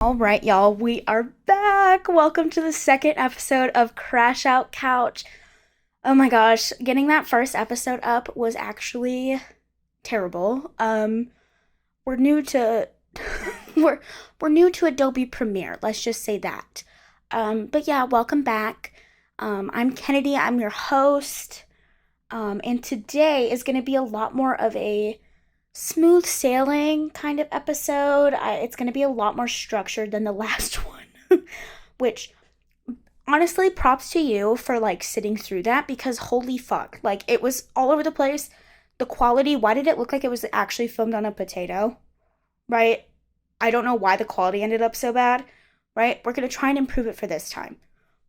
All right, y'all, we are back. Welcome to the second episode of Crashout Couch. Oh my gosh, getting that first episode up was actually terrible. We're new to we're new to Adobe Premiere. Let's just say that. But yeah, welcome back. I'm Kennedy. I'm your host. And today is going to be a lot more of a smooth sailing kind of episode. It's going to be a lot more structured than the last one, which honestly, props to you for like sitting through that because holy fuck, like it was all over the place. The quality, why did it look like it was actually filmed on a potato? Right? I don't know why the quality ended up so bad, right? We're going to try and improve it for this time,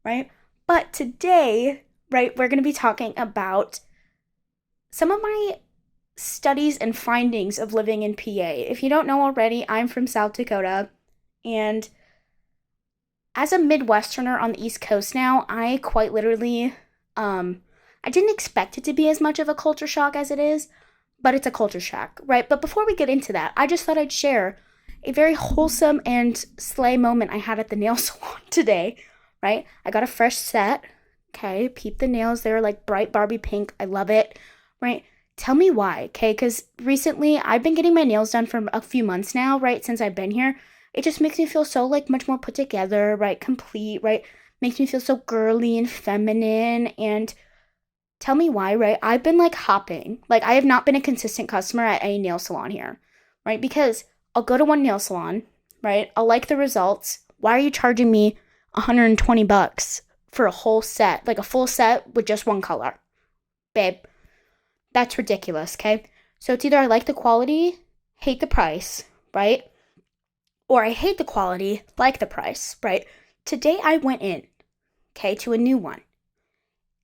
right? But today, right, we're going to be talking about some of my studies and findings of living in PA. If you don't know already, I'm from South Dakota, and as a Midwesterner on the East Coast now, I quite literally, I didn't expect it to be as much of a culture shock as it is, but it's a culture shock, right? But before we get into that, I just thought I'd share a very wholesome and slay moment I had at the nail salon today, right? I got a fresh set, okay? Peep the nails, they're like bright Barbie pink. I love it, right? Tell me why, okay? Because recently I've been getting my nails done for a few months now, right? Since I've been here. It just makes me feel so like much more put together, right? Complete, right? Makes me feel so girly and feminine. And tell me why, right? I've been like hopping. Like I have not been a consistent customer at a nail salon here, right? Because I'll go to one nail salon, right? I'll like the results. Why are you charging me 120 bucks for a whole set, like a full set with just one color? Babe, that's ridiculous, okay? So it's either I like the quality, hate the price, right? Or I hate the quality, like the price, right? Today I went in, okay, to a new one,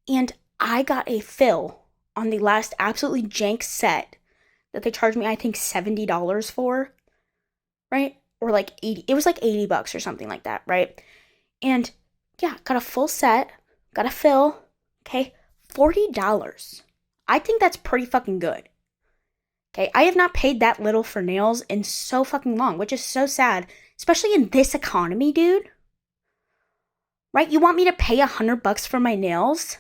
and I got a fill on the last absolutely jank set that they charged me, I think, $70 for, right? Or like 80, it was like 80 bucks or something like that, right? And yeah, got a full set, got a fill, okay, $40. I think that's pretty fucking good. Okay, I have not paid that little for nails in so fucking long, which is so sad, especially in this economy, dude. Right? You want me to pay $100 for my nails?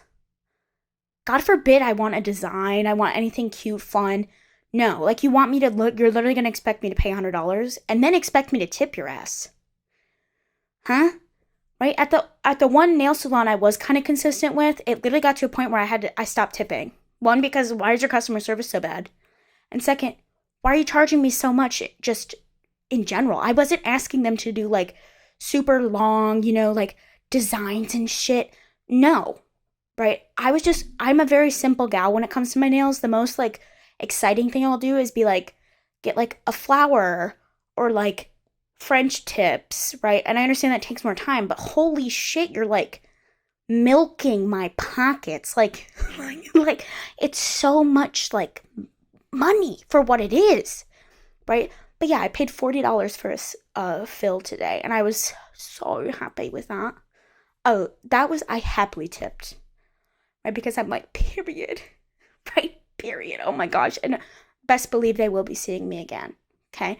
God forbid I want a design, I want anything cute, fun. No, like you want me to look, you're literally gonna expect me to pay $100 and then expect me to tip your ass. Huh? Right? At the one nail salon I was kind of consistent with, it literally got to a point where I stopped tipping. One, because why is your customer service so bad? And second, why are you charging me so much just in general? I wasn't asking them to do like super long, like designs and shit. No, right? I'm a very simple gal when it comes to my nails. The most like exciting thing I'll do is be like, get like a flower or like French tips, right? And I understand that takes more time, but holy shit, you're like milking my pockets. Like it's so much like money for what it is, right? But yeah, I paid $40 for a fill today, and I was so happy with that. Oh, I happily tipped, right? Because I'm like, period, right? Period. Oh my gosh. And best believe they will be seeing me again, okay?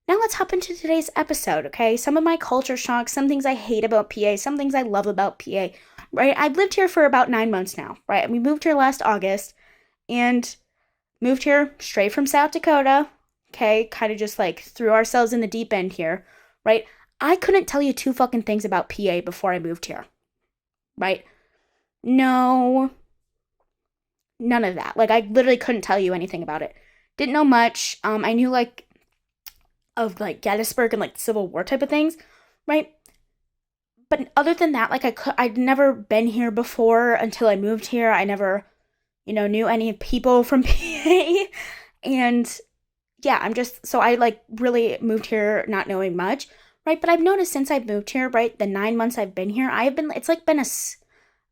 Now let's hop into today's episode, okay? Some of my culture shocks, some things I hate about PA, some things I love about PA, right? I've lived here for about 9 months now, right? We moved here last August, and moved here straight from South Dakota. Okay, kind of just like threw ourselves in the deep end here, right? I couldn't tell you two fucking things about PA before I moved here, right? No, none of that. Like I literally couldn't tell you anything about it. Didn't know much. I knew like of like Gettysburg and like Civil War type of things, right? But other than that, like I'd never been here before until I moved here. I never, knew any people from PA. And yeah, so I like really moved here not knowing much, right? But I've noticed since I've moved here, right, the 9 months I've been here, it's like been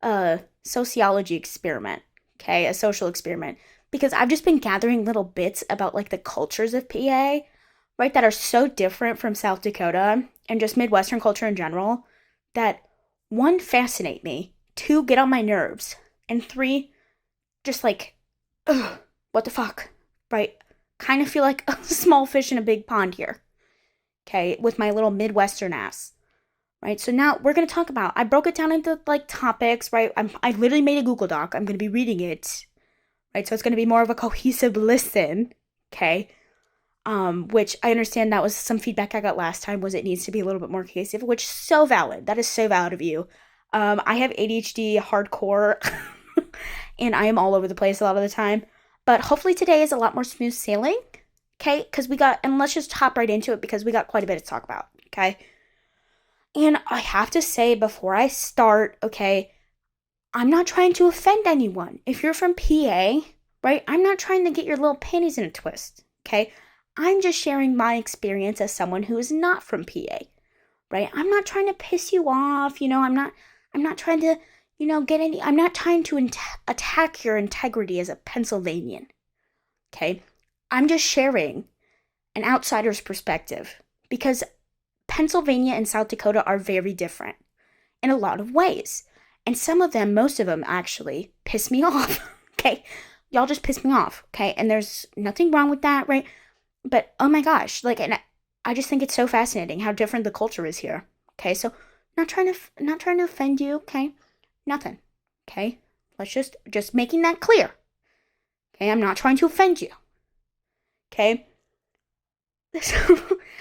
a sociology experiment, okay, a social experiment, because I've just been gathering little bits about like the cultures of PA, right, that are so different from South Dakota and just Midwestern culture in general that one, fascinate me, two, get on my nerves, and three, just like, ugh, what the fuck, right? Kind of feel like a small fish in a big pond here. okay, with my little Midwestern ass, right? So now we're going to talk about, I broke it down into like topics, right? I literally made a Google Doc. I'm going to be reading it, right? So it's going to be more of a cohesive listen, okay? Which I understand that was some feedback I got last time was it needs to be a little bit more cohesive, which is so valid. That is so valid of you. I have ADHD hardcore and I am all over the place a lot of the time. But hopefully today is a lot more smooth sailing, okay? Because and let's just hop right into it because we got quite a bit to talk about, okay? And I have to say before I start, okay, I'm not trying to offend anyone. If you're from PA, right, I'm not trying to get your little panties in a twist, okay? I'm just sharing my experience as someone who is not from PA, right? I'm not trying to piss you off, I'm not trying to, I'm not trying to attack your integrity as a Pennsylvanian, okay? I'm just sharing an outsider's perspective because Pennsylvania and South Dakota are very different in a lot of ways. And some of them, most of them actually, piss me off, okay? Y'all just piss me off, okay? And there's nothing wrong with that, right? But, oh my gosh, and I just think it's so fascinating how different the culture is here, okay? So, not trying to offend you, okay? Nothing, okay? Let's just making that clear, okay? I'm not trying to offend you, okay?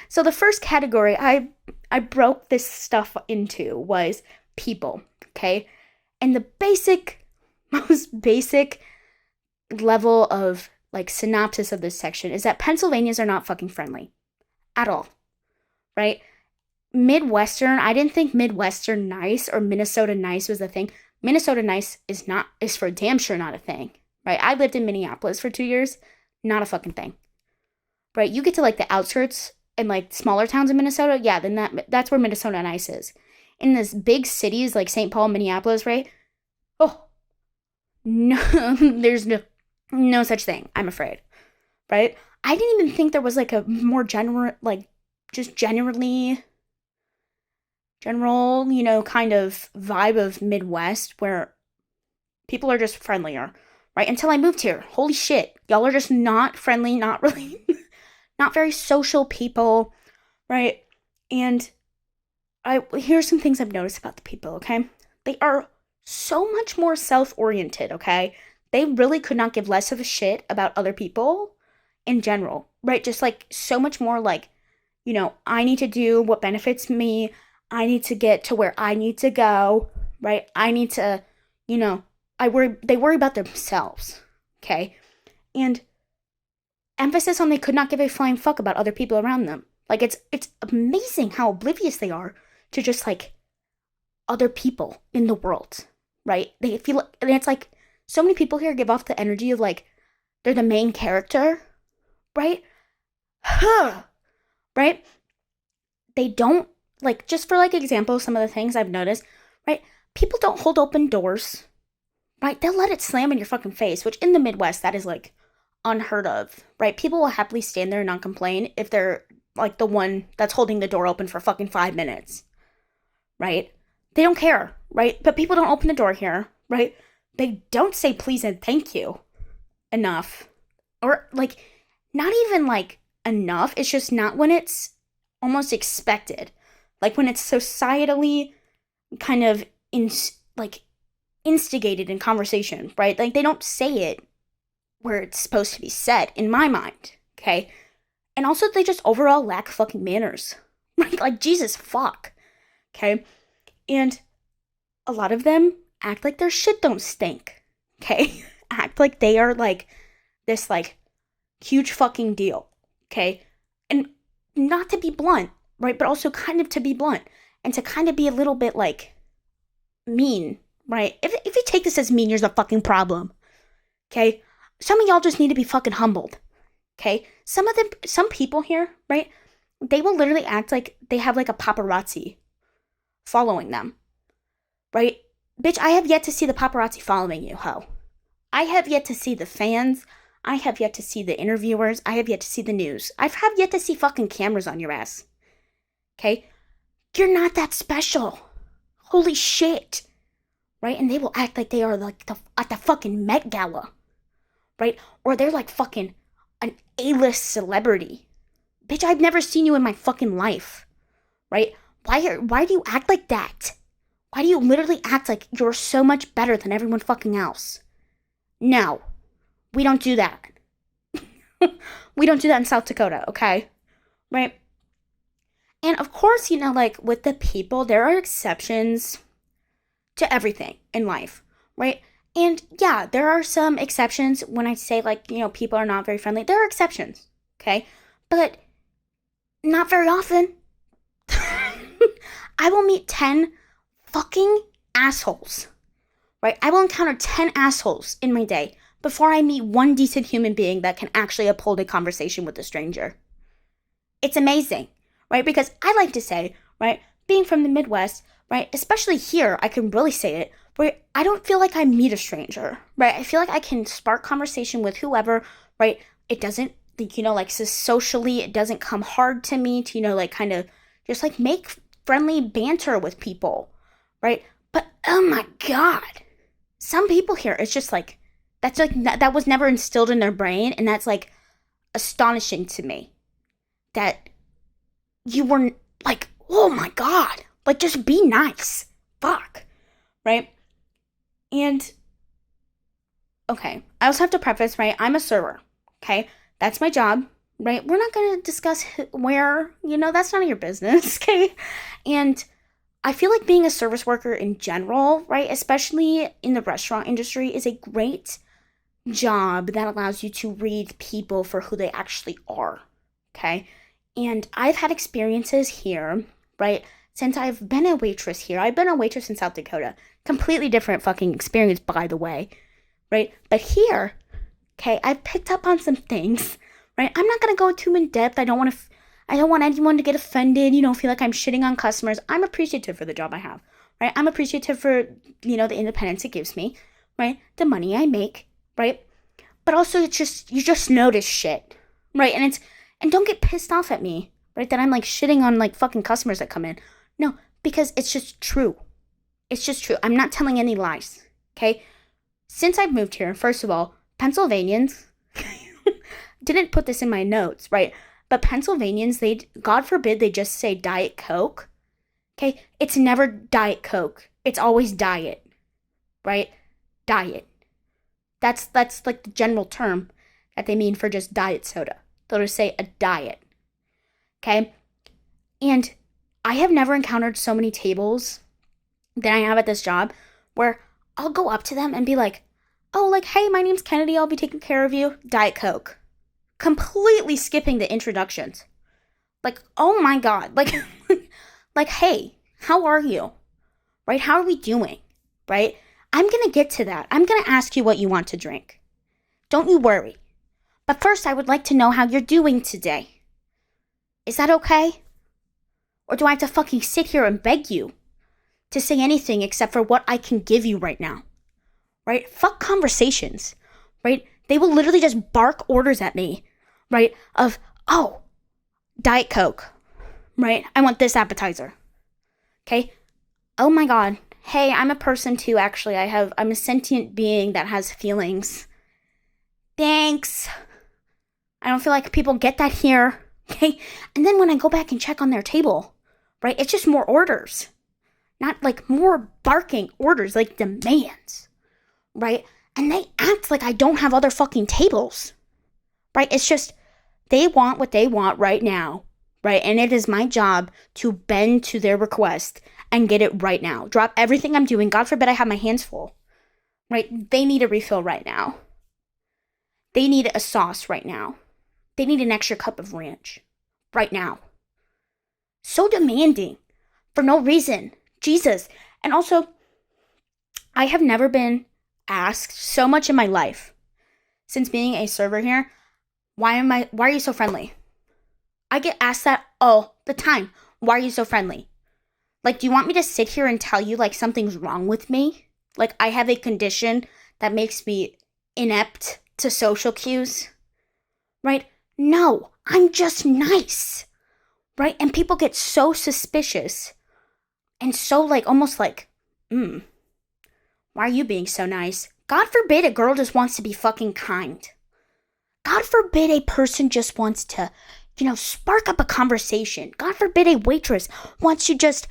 So the first category I broke this stuff into was people, okay? And the most basic level of synopsis of this section is that Pennsylvanians are not fucking friendly at all, right? Midwestern, I didn't think Midwestern nice or Minnesota nice was a thing. Minnesota nice is for damn sure not a thing, right? I lived in Minneapolis for 2 years, not a fucking thing, right? You get to the outskirts and smaller towns in Minnesota, yeah, then that's where Minnesota nice is. In these big cities like St. Paul, Minneapolis, right? Oh, no, there's no such thing, I'm afraid, right? I didn't even think there was a more general, just general, kind of vibe of Midwest where people are just friendlier, right? Until I moved here. Holy shit. Y'all are just not friendly, not really, not very social people, right? And here's some things I've noticed about the people, okay? They are so much more self-oriented, okay? They really could not give less of a shit about other people in general, right? Just so much more I need to do what benefits me. I need to get to where I need to go, right? I need to, they worry about themselves, okay? And emphasis on they could not give a flying fuck about other people around them. It's amazing how oblivious they are to just other people in the world, right? They feel, and it's so many people here give off the energy of they're the main character, right? Right? They don't, just for example, some of the things I've noticed, right? People don't hold open doors, right? They'll let it slam in your fucking face, which in the Midwest, that is unheard of, right? People will happily stand there and not complain if they're the one that's holding the door open for fucking 5 minutes, right? They don't care, right? But people don't open the door here, right? They don't say please and thank you enough. Or not even enough. It's just not when it's almost expected. When it's societally kind of instigated in conversation, right? They don't say it where it's supposed to be said, in my mind, okay? And also they just overall lack fucking manners. Jesus fuck, okay? And a lot of them act like their shit don't stink, okay? Act like they are this huge fucking deal, okay? And not to be blunt, right? But also kind of to be blunt and to kind of be a little bit mean, right? If you take this as mean, you're the fucking problem, okay? Some of y'all just need to be fucking humbled, okay? Some people here, right? They will literally act like they have a paparazzi following them, right? Bitch, I have yet to see the paparazzi following you, ho. I have yet to see the fans. I have yet to see the interviewers. I have yet to see the news. I have yet to see fucking cameras on your ass. Okay? You're not that special. Holy shit. Right? And they will act like they are at the fucking Met Gala. Right? Or they're fucking an A-list celebrity. Bitch, I've never seen you in my fucking life, right? Why do you act like that? Why do you literally act like you're so much better than everyone fucking else? No, we don't do that. We don't do that in South Dakota, okay? Right? And of course, like with the people, there are exceptions to everything in life, right? And yeah, there are some exceptions when I say like, people are not very friendly. There are exceptions, okay? But not very often. I will meet 10 fucking assholes, right? I will encounter 10 assholes in my day before I meet one decent human being that can actually uphold a conversation with a stranger. It's amazing, right? Because I like to say, right, being from the Midwest, right, especially here, I can really say it, where I don't feel like I meet a stranger, right? I feel like I can spark conversation with whoever, right? It doesn't, like socially, it doesn't come hard to me to, like kind of just like make friendly banter with people, right? But oh my God, some people here, it's just like, that's like, that was never instilled in their brain. And that's like astonishing to me that you were like, oh my God, like just be nice. Fuck. Right? And okay, I also have to preface, right? I'm a server. Okay? That's my job, right? We're not going to discuss where, that's none of your business. Okay? And I feel like being a service worker in general, right, especially in the restaurant industry, is a great job that allows you to read people for who they actually are. Okay? And I've had experiences here, right? Since I've been a waitress here. I've been a waitress in South Dakota. Completely different fucking experience, by the way, right? But here, okay, I've picked up on some things, right? I'm not going to go too in depth. I don't want anyone to get offended, feel like I'm shitting on customers. I'm appreciative for the job I have, right? I'm appreciative for, the independence it gives me, right? The money I make, right? But also you just notice shit, right? And don't get pissed off at me, right? That I'm like shitting on like fucking customers that come in. No, because it's just true. It's just true. I'm not telling any lies, okay? Since I've moved here, first of all, Pennsylvanians, didn't put this in my notes, right? But Pennsylvanians, God forbid, they just say Diet Coke, okay? It's never Diet Coke. It's always diet, right? Diet. That's like the general term that they mean for just diet soda. They'll just say a diet, okay? And I have never encountered so many tables than I have at this job where I'll go up to them and be like, oh, like, hey, my name's Kennedy. I'll be taking care of you. Diet Coke. Completely skipping the introductions. Like, oh my God. Like, like, hey, how are you? Right? How are we doing? Right? I'm going to get to that. I'm going to ask you what you want to drink. Don't you worry. But first, I would like to know how you're doing today. Is that okay? Or do I have to fucking sit here and beg you to say anything except for what I can give you right now? Right? Fuck conversations. Right? They will literally just bark orders at me. Right? Of, oh, Diet Coke. Right? I want this appetizer. Okay? Oh my God. Hey, I'm a person too, actually. I'm a sentient being that has feelings. Thanks. I don't feel like people get that here. Okay? And then when I go back and check on their table, right, it's just more orders. Not like more barking orders, like demands. Right? And they act like I don't have other fucking tables. Right? It's just, they want what they want right now. Right? And it is my job to bend to their request and get it right now. Drop everything I'm doing. God forbid I have my hands full. Right? They need a refill right now. They need a sauce right now. They need an extra cup of ranch right now. So demanding for no reason. Jesus. And also, I have never been asked so much in my life since being a server here, why are you so friendly? I get asked that all the time. Why are you so friendly? Like, do you want me to sit here and tell you like something's wrong with me? Like I have a condition that makes me inept to social cues? Right? No, I'm just nice. Right? And people get so suspicious and so like almost like, why are you being so nice? God forbid a girl just wants to be fucking kind. God forbid a person just wants to, spark up a conversation. God forbid a waitress wants to just,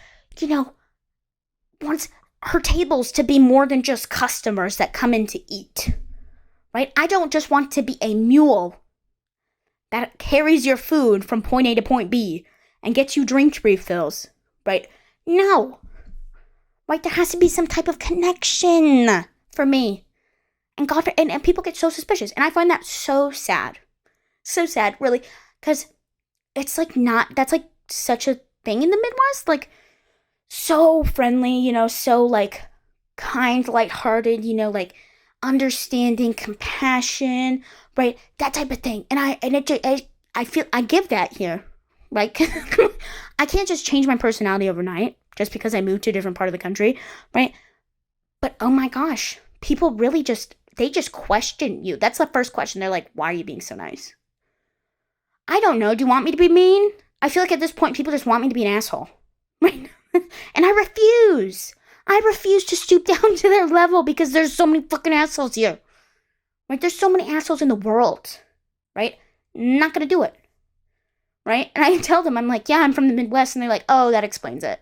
wants her tables to be more than just customers that come in to eat, right? I don't just want to be a mule that carries your food from point A to point B and gets you drink refills, right? No, right? There has to be some type of connection for me. And and people get so suspicious. And I find that so sad. So sad, really. Because it's like that's like such a thing in the Midwest. Like, so friendly, so like kind, lighthearted, like understanding, compassion, right? That type of thing. And I feel I give that here, right? I can't just change my personality overnight just because I moved to a different part of the country, right? But oh my gosh, people really they just question you. That's the first question. They're like, why are you being so nice? I don't know. Do you want me to be mean? I feel like at this point, people just want me to be an asshole, right? And I refuse. I refuse to stoop down to their level because there's so many fucking assholes here, right? There's so many assholes in the world, right? Not gonna do it, right? And I tell them, I'm like, yeah, I'm from the Midwest. And they're like, oh, that explains it.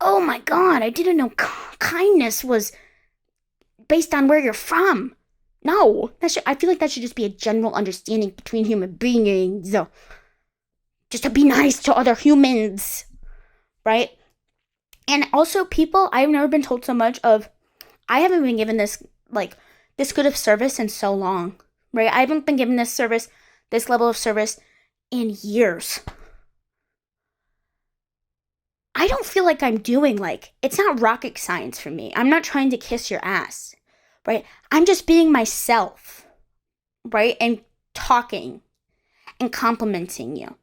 Oh my God, I didn't know kindness was based on where you're from. No, I feel like that should just be a general understanding between human beings. Just to be nice to other humans, right? And also people, I've never been told so much of, I haven't been given this good of service in so long, right? I haven't been given this level of service in years. I don't feel like I'm doing it's not rocket science for me. I'm not trying to kiss your ass, right? I'm just being myself, right? And talking and complimenting you,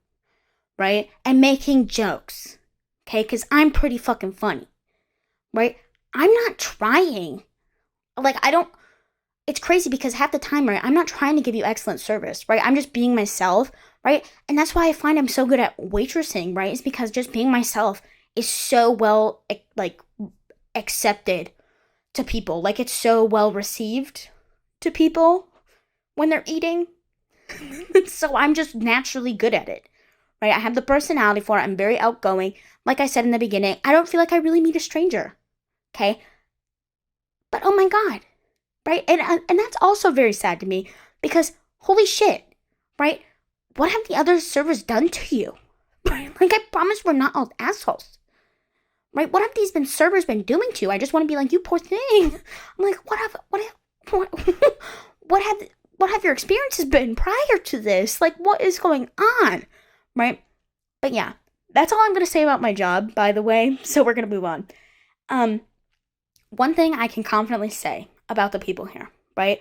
right? And making jokes, okay? Because I'm pretty fucking funny, right? I'm not trying. It's crazy because half the time, right, I'm not trying to give you excellent service, right? I'm just being myself, right? And that's why I find I'm so good at waitressing, right? It's because just being myself is so well, accepted to people. It's so well received to people when they're eating. So I'm just naturally good at it, right? I have the personality for it. I'm very outgoing. Like I said in the beginning, I don't feel like I really meet a stranger, okay? But oh my God, right? And that's also very sad to me because holy shit, right? What have the other servers done to you? Right? I promise we're not all assholes. Right? What have these servers been doing to you? I just want to be like, you poor thing. I'm like, what have your experiences been prior to this? What is going on? Right? But yeah, that's all I'm going to say about my job, by the way. So we're going to move on. One thing I can confidently say about the people here, right?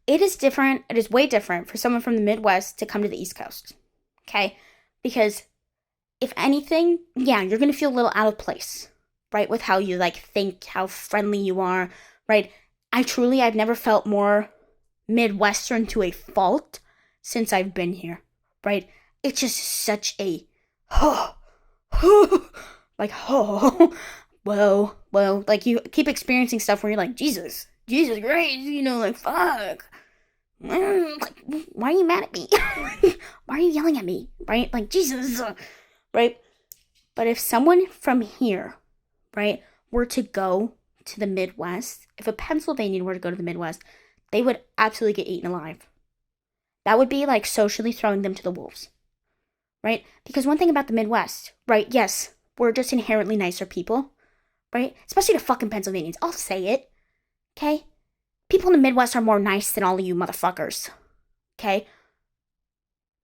It is different. It is way different for someone from the Midwest to come to the East Coast. Okay? Because if anything, yeah, you're going to feel a little out of place, right? With how you think, how friendly you are, right? I've never felt more Midwestern to a fault since I've been here, right? It's just such a, whoa, you keep experiencing stuff where you're like, Jesus Christ, fuck. Why are you mad at me? Why are you yelling at me, right? Jesus, right? But if someone from here, right, were to go to the Midwest, if a Pennsylvanian were to go to the Midwest, they would absolutely get eaten alive. That would be socially throwing them to the wolves, right? Because one thing about the Midwest, right, yes, we're just inherently nicer people, right? Especially the fucking Pennsylvanians. I'll say it, okay? People in the Midwest are more nice than all of you motherfuckers, okay?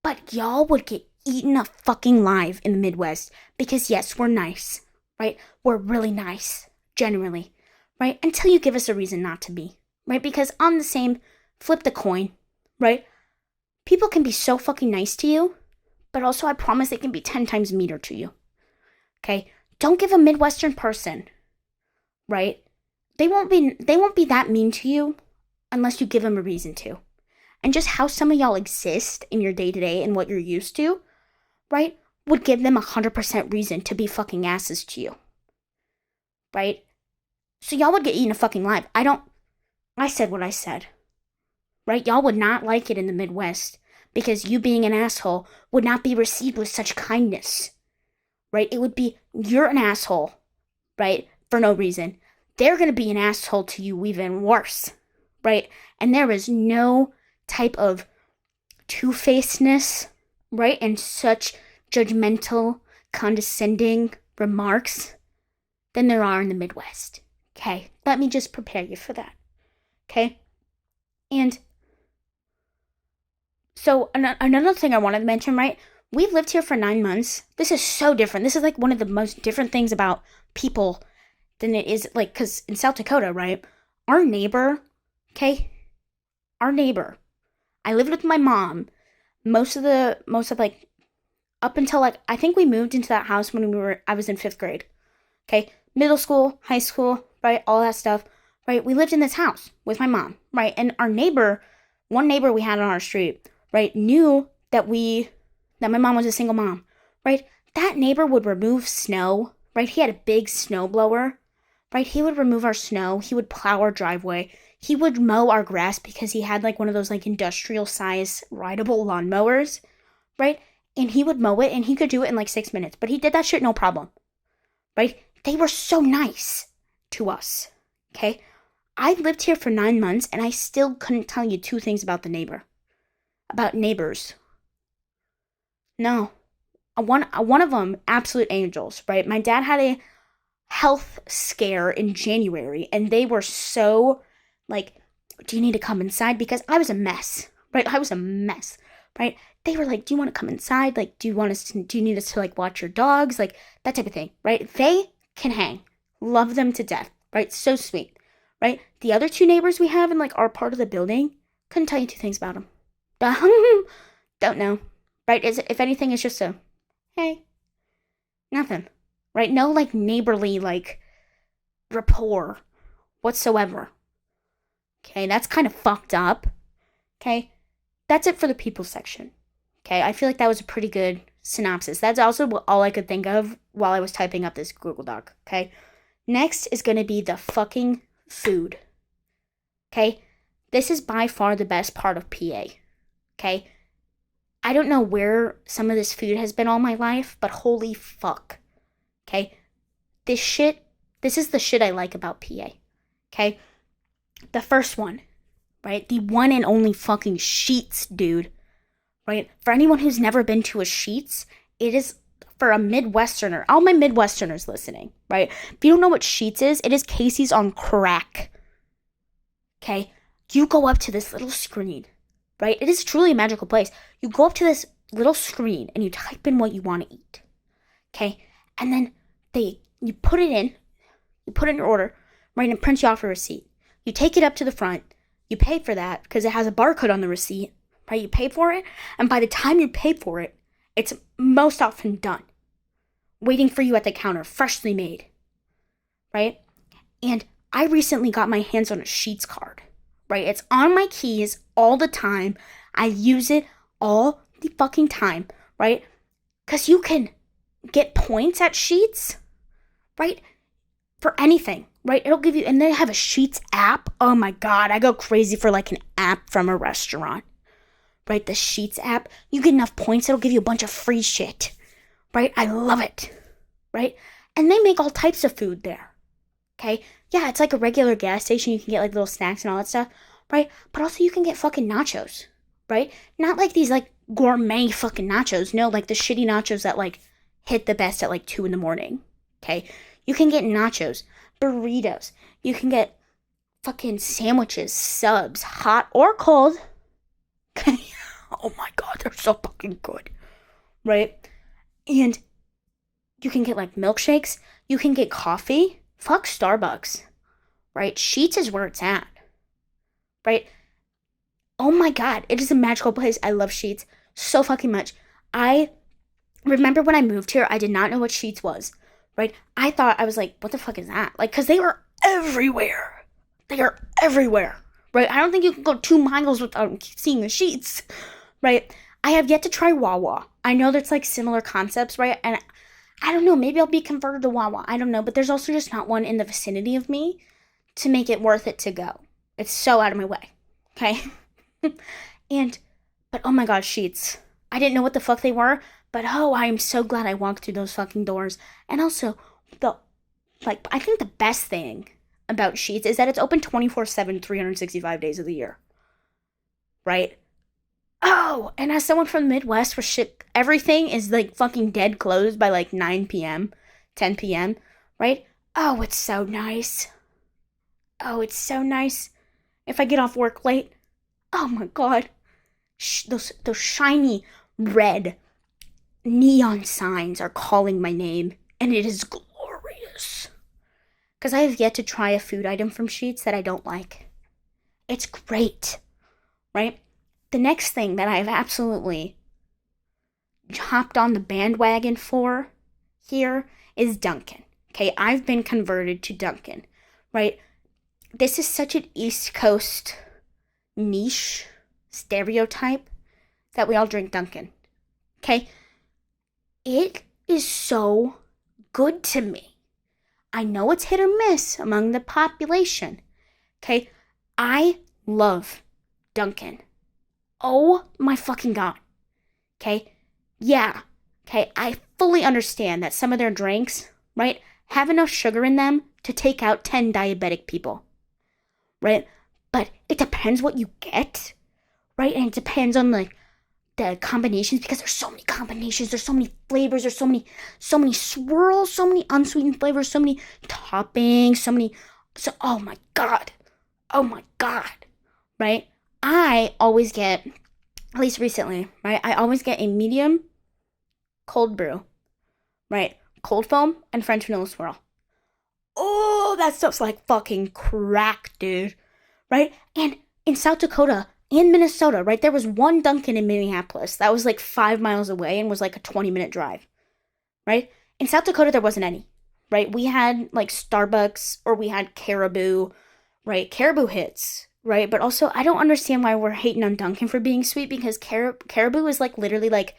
But y'all would get eaten up fucking alive in the Midwest because yes, we're nice, right? We're really nice, generally, right? Until you give us a reason not to be, right? Because on the same, flip the coin, right? People can be so fucking nice to you, but also I promise they can be 10 times meaner to you, okay? Don't give a Midwestern person, right? They won't be that mean to you unless you give them a reason to. And just how some of y'all exist in your day-to-day and what you're used to, right, would give them 100% reason to be fucking asses to you. Right? So y'all would get eaten a fucking alive. I said what I said. Right? Y'all would not like it in the Midwest because you being an asshole would not be received with such kindness, right? It would be, you're an asshole, right? For no reason. They're going to be an asshole to you even worse, right? And there is no type of two-facedness, right? And such judgmental, condescending remarks than there are in the Midwest. Okay? Let me just prepare you for that. Okay? And so another thing I wanted to mention, right? We've lived here for 9 months. This is so different. This is like one of the most different things about people than it is, like, because in South Dakota, right? Our neighbor, okay? Our neighbor. I lived with my mom most of like, up until like, I think we moved into that house when I was in 5th grade. Okay? Middle school, high school, right? All that stuff, right? We lived in this house with my mom, right? And our neighbor, one neighbor we had on our street, right, knew that my mom was a single mom, right? That neighbor would remove snow, right? He had a big snow blower, right? He would remove our snow. He would plow our driveway. He would mow our grass because he had like one of those like industrial size rideable lawnmowers, right? And he would mow it and he could do it in like 6 minutes, but he did that shit no problem, right? They were so nice to us, okay? I lived here for 9 months and I still couldn't tell you 2 things about neighbors. No. One of them, absolute angels, right? My dad had a health scare in January and they were so like, do you need to come inside? Because I was a mess, right? I was a mess, right? They were like, do you want to come inside? Like, do you need us to like watch your dogs? Like that type of thing, right? They can hang. Love them to death, right? So sweet, right? The other 2 neighbors we have in like our part of the building, couldn't tell you 2 things about them. Don't know, right? If anything, it's just a, hey, nothing, right? No like neighborly like rapport whatsoever. Okay, that's kind of fucked up. Okay, that's it for the people section. Okay, I feel like that was a pretty good synopsis. That's also all I could think of while I was typing up this Google Doc. Okay, next is going to be the fucking food. Okay, this is by far the best part of PA. Okay, I don't know where some of this food has been all my life, but holy fuck. Okay, this is the shit I like about PA. Okay, the first one, right? The one and only fucking Sheets, dude. Right? For anyone who's never been to a Sheets, it is for a Midwesterner. All my Midwesterners listening, right? If you don't know what Sheets is, it is Casey's on crack. Okay? You go up to this little screen, right? It is truly a magical place. You go up to this little screen and you type in what you want to eat. Okay? And then you put it in your order, right? And it prints you off a receipt. You take it up to the front, you pay for that because it has a barcode on the receipt, right? You pay for it, and by the time you pay for it, it's most often done, waiting for you at the counter, freshly made, right? And I recently got my hands on a Sheets card, right? It's on my keys all the time. I use it all the fucking time, right? Because you can get points at Sheets, right? For anything, right? It'll give you, and they have a Sheets app. Oh my God, I go crazy for like an app from a restaurant, right? The Sheets app, you get enough points, it'll give you a bunch of free shit, right? I love it, right? And they make all types of food there, okay? Yeah, it's like a regular gas station. You can get like little snacks and all that stuff, right? But also you can get fucking nachos, right? Not like these like gourmet fucking nachos. No, like the shitty nachos that like hit the best at like 2 a.m, okay? You can get nachos, burritos. You can get fucking sandwiches, subs, hot or cold. Okay? Oh my God, they're so fucking good. Right? And you can get like milkshakes. You can get coffee. Fuck Starbucks. Right? Sheets is where it's at. Right? Oh my God, it is a magical place. I love Sheets so fucking much. I remember when I moved here, I did not know what Sheets was. Right? I was like, what the fuck is that? Like, because they were everywhere. They are everywhere. Right? I don't think you can go 2 miles without seeing the Sheets. Right? I have yet to try Wawa. I know that's like similar concepts, right? And I don't know, maybe I'll be converted to Wawa. I don't know, but there's also just not one in the vicinity of me to make it worth it to go. It's so out of my way. Okay? And But oh my god, Sheets. I didn't know what the fuck they were, but oh, I am so glad I walked through those fucking doors. And also, the I think the best thing about Sheets is that it's open 24/7, 365 days of the year. Right? Oh, and as someone from the Midwest where shit, everything is like fucking dead closed by like 9 p.m., 10 p.m., right? Oh, it's so nice. Oh, it's so nice. If I get off work late, oh my god, those shiny red neon signs are calling my name, and it is glorious. Because I have yet to try a food item from Sheets that I don't like. It's great, right? The next thing that I've absolutely hopped on the bandwagon for here is Dunkin'. Okay, I've been converted to Dunkin', right? This is such an East Coast niche stereotype that we all drink Dunkin'. Okay? It is so good to me. I know it's hit or miss among the population. Okay? I love Dunkin'. Oh my fucking god. Okay? Yeah. Okay, I fully understand that some of their drinks, right, have enough sugar in them to take out 10 diabetic people. Right? But it depends what you get. Right? And it depends on the combinations, because there's so many combinations, there's so many flavors, there's so many swirls, so many unsweetened flavors, so many toppings, oh my god. Oh my god. Right? I always get, at least recently, right? I always get a medium cold brew, right? Cold foam and French vanilla swirl. Oh, that stuff's like fucking crack, dude. Right? And in South Dakota and Minnesota, right, there was one Dunkin' in Minneapolis that was like 5 miles away and was like a 20-minute drive. Right? In South Dakota, there wasn't any. Right? We had like Starbucks, or we had Caribou, right? Caribou hits, right? But also, I don't understand why we're hating on Dunkin' for being sweet, because Caribou is like literally like,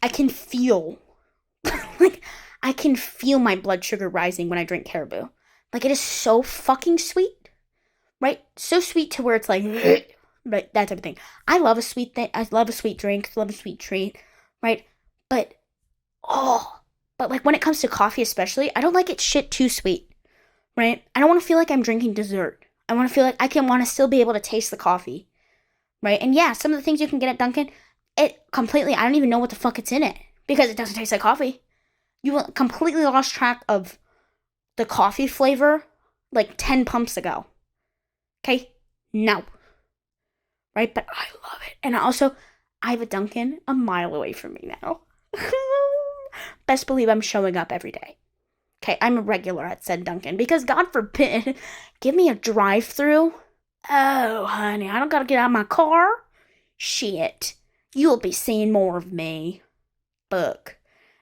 I can feel, like, I can feel my blood sugar rising when I drink Caribou. Like, it is so fucking sweet, right? So sweet to where it's like, right, that type of thing. I love a sweet thing. I love a sweet drink. Love a sweet treat, right? But, but like when it comes to coffee especially, I don't like it shit too sweet, right? I don't want to feel like I'm drinking dessert. I want to feel like I want to still be able to taste the coffee, right? And yeah, some of the things you can get at Dunkin', I don't even know what the fuck it's in it, because it doesn't taste like coffee. You completely lost track of the coffee flavor like 10 pumps ago. Okay? No. Right? But I love it. And I have a Dunkin' a mile away from me now. Best believe I'm showing up every day. Okay, I'm a regular at said Dunkin', because God forbid, give me a drive-through. Oh, honey, I don't gotta get out of my car. Shit. You'll be seeing more of me. Fuck.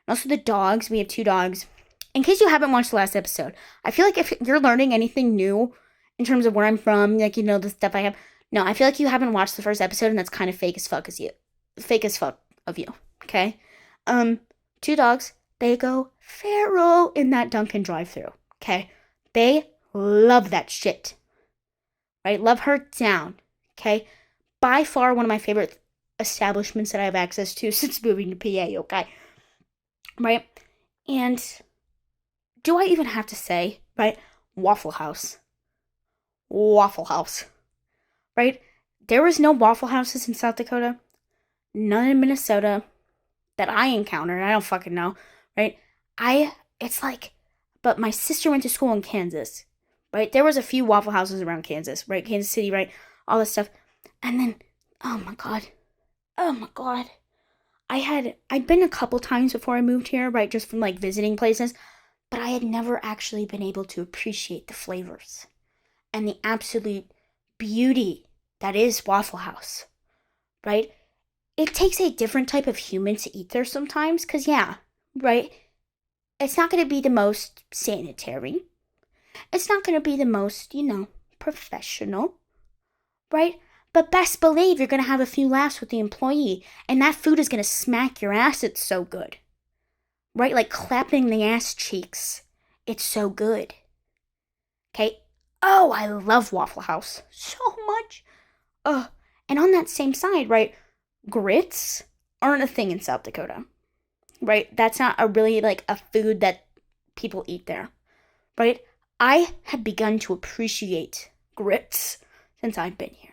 And also the dogs. We have 2 dogs. In case you haven't watched the last episode, I feel like if you're learning anything new in terms of where I'm from, like, you know, the stuff I have. No, I feel like you haven't watched the first episode, and that's kind of fake as fuck of you. Okay? 2 dogs. They go feral in that Dunkin' drive-thru. Okay? They love that shit. Right? Love her down. Okay? By far one of my favorite establishments that I have access to since moving to PA, okay? Right? And do I even have to say, right? Waffle House. Waffle House. Right? There was no Waffle Houses in South Dakota. None in Minnesota that I encountered. I don't fucking know. Right? But my sister went to school in Kansas. Right? There was a few Waffle Houses around Kansas. Right? Kansas City, right? All this stuff. And then, oh my god. I'd been a couple times before I moved here, right, just from like visiting places, but I had never actually been able to appreciate the flavors and the absolute beauty that is Waffle House, right? It takes a different type of human to eat there sometimes, because yeah, right, it's not going to be the most sanitary. It's not going to be the most, professional, right? But best believe you're going to have a few laughs with the employee, and that food is going to smack your ass. It's so good. Right? Like clapping the ass cheeks. It's so good. Okay? Oh, I love Waffle House so much. And on that same side, right, grits aren't a thing in South Dakota, right? That's not a really like a food that people eat there, right? I have begun to appreciate grits since I've been here.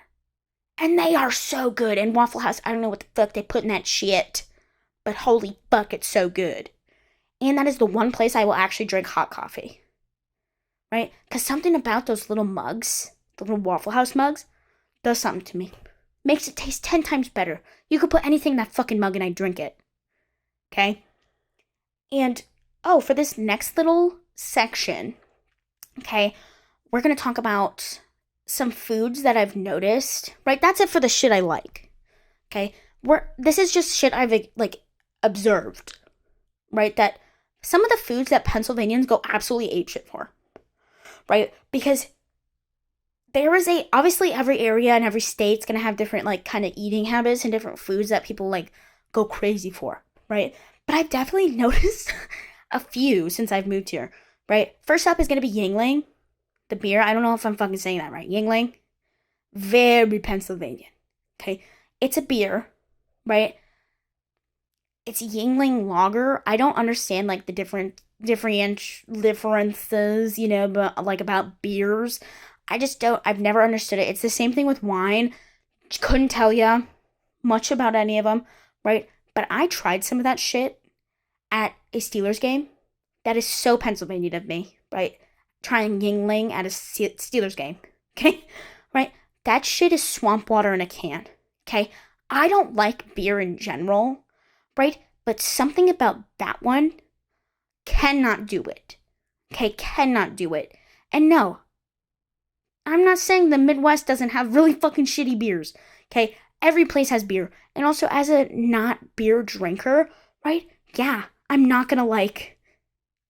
And they are so good. And Waffle House, I don't know what the fuck they put in that shit, but holy fuck, it's so good. And that is the one place I will actually drink hot coffee, right? Because something about those little mugs, the little Waffle House mugs, does something to me. Makes it taste 10 times better. You could put anything in that fucking mug and I drink it. Okay? And, oh, for this next little section, okay, we're going to talk about some foods that I've noticed, right? That's it for the shit I like. Okay? This is just shit I've, like, observed, right? That some of the foods that Pennsylvanians go absolutely apeshit for, right? Because there is obviously every area and every state's gonna have different like kind of eating habits and different foods that people like go crazy for, right? But I've definitely noticed a few since I've moved here, right? First up is gonna be Yingling, the beer. I don't know if I'm fucking saying that right. Yingling, very Pennsylvanian. Okay, it's a beer, right? It's Yingling lager. I don't understand like the differences, but like about beers. I just don't, I've never understood it. It's the same thing with wine. Couldn't tell you much about any of them, right? But I tried some of that shit at a Steelers game. That is so Pennsylvania of me, right? Trying Yingling at a Steelers game, okay? Right? That shit is swamp water in a can, okay? I don't like beer in general, right? But something about that one cannot do it, okay? Cannot do it. And no, I'm not saying the Midwest doesn't have really fucking shitty beers, okay? Every place has beer. And also, as a not beer drinker, right? Yeah, I'm not gonna like...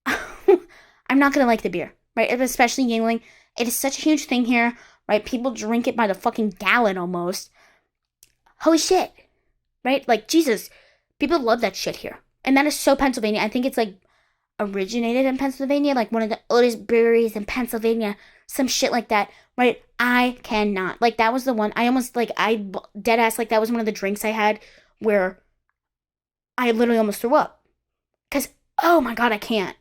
I'm not gonna like the beer, right? Especially Yingling. It is such a huge thing here, right? People drink it by the fucking gallon almost. Holy shit, right? Like, Jesus, people love that shit here. And that is so Pennsylvania. I think it's, like, originated in Pennsylvania, like one of the oldest breweries in Pennsylvania, some shit like that, right? I cannot. Like, that was the one, dead ass, like, that was one of the drinks I had where I literally almost threw up. Because, oh my God, I can't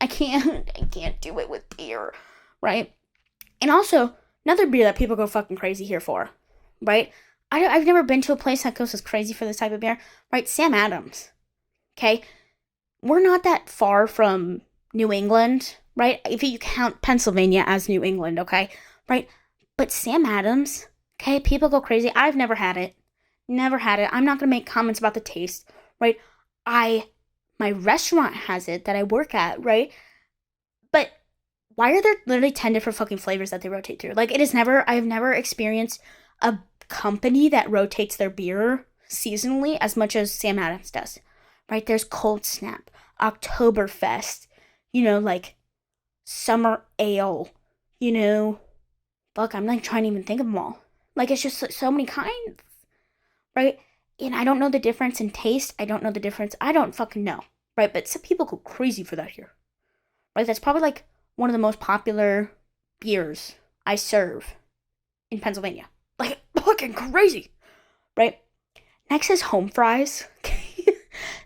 do it with beer, right? And also, another beer that people go fucking crazy here for, right? I've never been to a place that goes as crazy for this type of beer, right? Sam Adams, okay? We're not that far from New England, right? If you count Pennsylvania as New England, okay? Right? But Sam Adams, okay? People go crazy. I've never had it. Never had it. I'm not going to make comments about the taste, right? My restaurant has it that I work at, right? But why are there literally 10 different fucking flavors that they rotate through? Like, I've never experienced a company that rotates their beer seasonally as much as Sam Adams does, right? There's Cold Snap, Oktoberfest, like Summer Ale, fuck, I'm like trying to even think of them all. Like, it's just so many kinds, right? And I don't know the difference in taste. I don't know the difference. I don't fucking know, right? But some people go crazy for that here, right? That's probably like one of the most popular beers I serve in Pennsylvania. Like, fucking crazy, right? Next is home fries.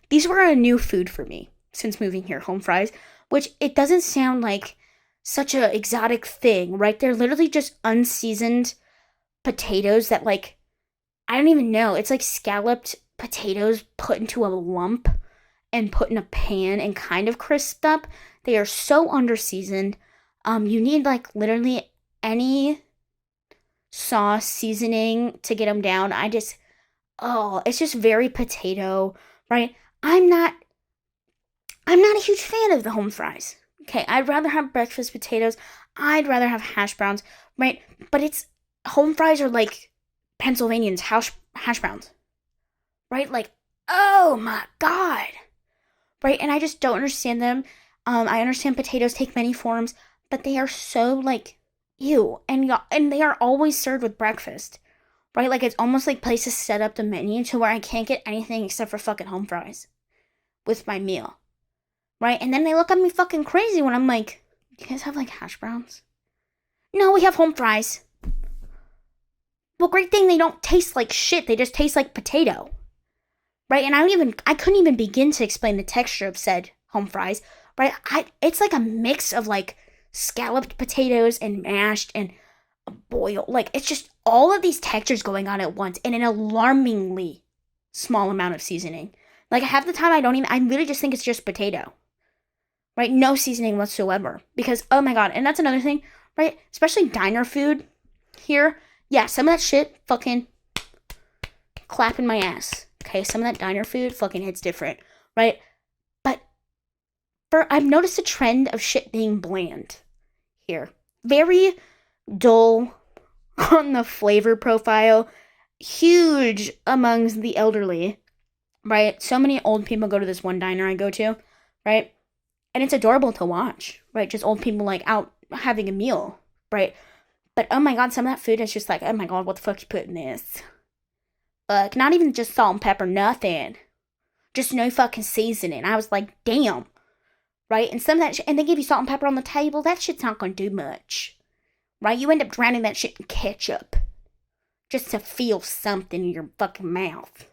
These were a new food for me since moving here, home fries, which it doesn't sound like such a exotic thing, right? They're literally just unseasoned potatoes that, like, I don't even know. It's like scalloped potatoes put into a lump and put in a pan and kind of crisped up. They are so underseasoned. You need, like, literally any sauce seasoning to get them down. It's just very potato, right? I'm not a huge fan of the home fries. Okay, I'd rather have breakfast potatoes. I'd rather have hash browns, right? But home fries are like Pennsylvanians' hash browns, right? Like, oh my God, right? And I just don't understand them. I understand potatoes take many forms, but they are so like, ew. And they are always served with breakfast, right? Like, it's almost like places set up the menu to where I can't get anything except for fucking home fries with my meal, right? And then they look at me fucking crazy when I'm like, do you guys have like hash browns? No, we have home fries. Well, great thing they don't taste like shit. They just taste like potato, right? And I couldn't even begin to explain the texture of said home fries, right? It's like a mix of like scalloped potatoes and mashed and boiled. Like it's just all of these textures going on at once in an alarmingly small amount of seasoning. Like half the time I really just think it's just potato, right? No seasoning whatsoever. Because oh my god, and that's another thing, right? Especially diner food here. Yeah, some of that shit fucking clapping my ass. Okay, some of that diner food fucking hits different, right? But I've noticed a trend of shit being bland here. Very dull on the flavor profile, huge amongst the elderly, right? So many old people go to this one diner I go to, right? And it's adorable to watch, right? Just old people like out having a meal, right? But oh my god, some of that food is just like, oh my god, what the fuck you put in this? Not even just salt and pepper, nothing. Just no fucking seasoning. I was like, damn. Right? And some of that and they give you salt and pepper on the table, that shit's not gonna do much. Right? You end up drowning that shit in ketchup. Just to feel something in your fucking mouth.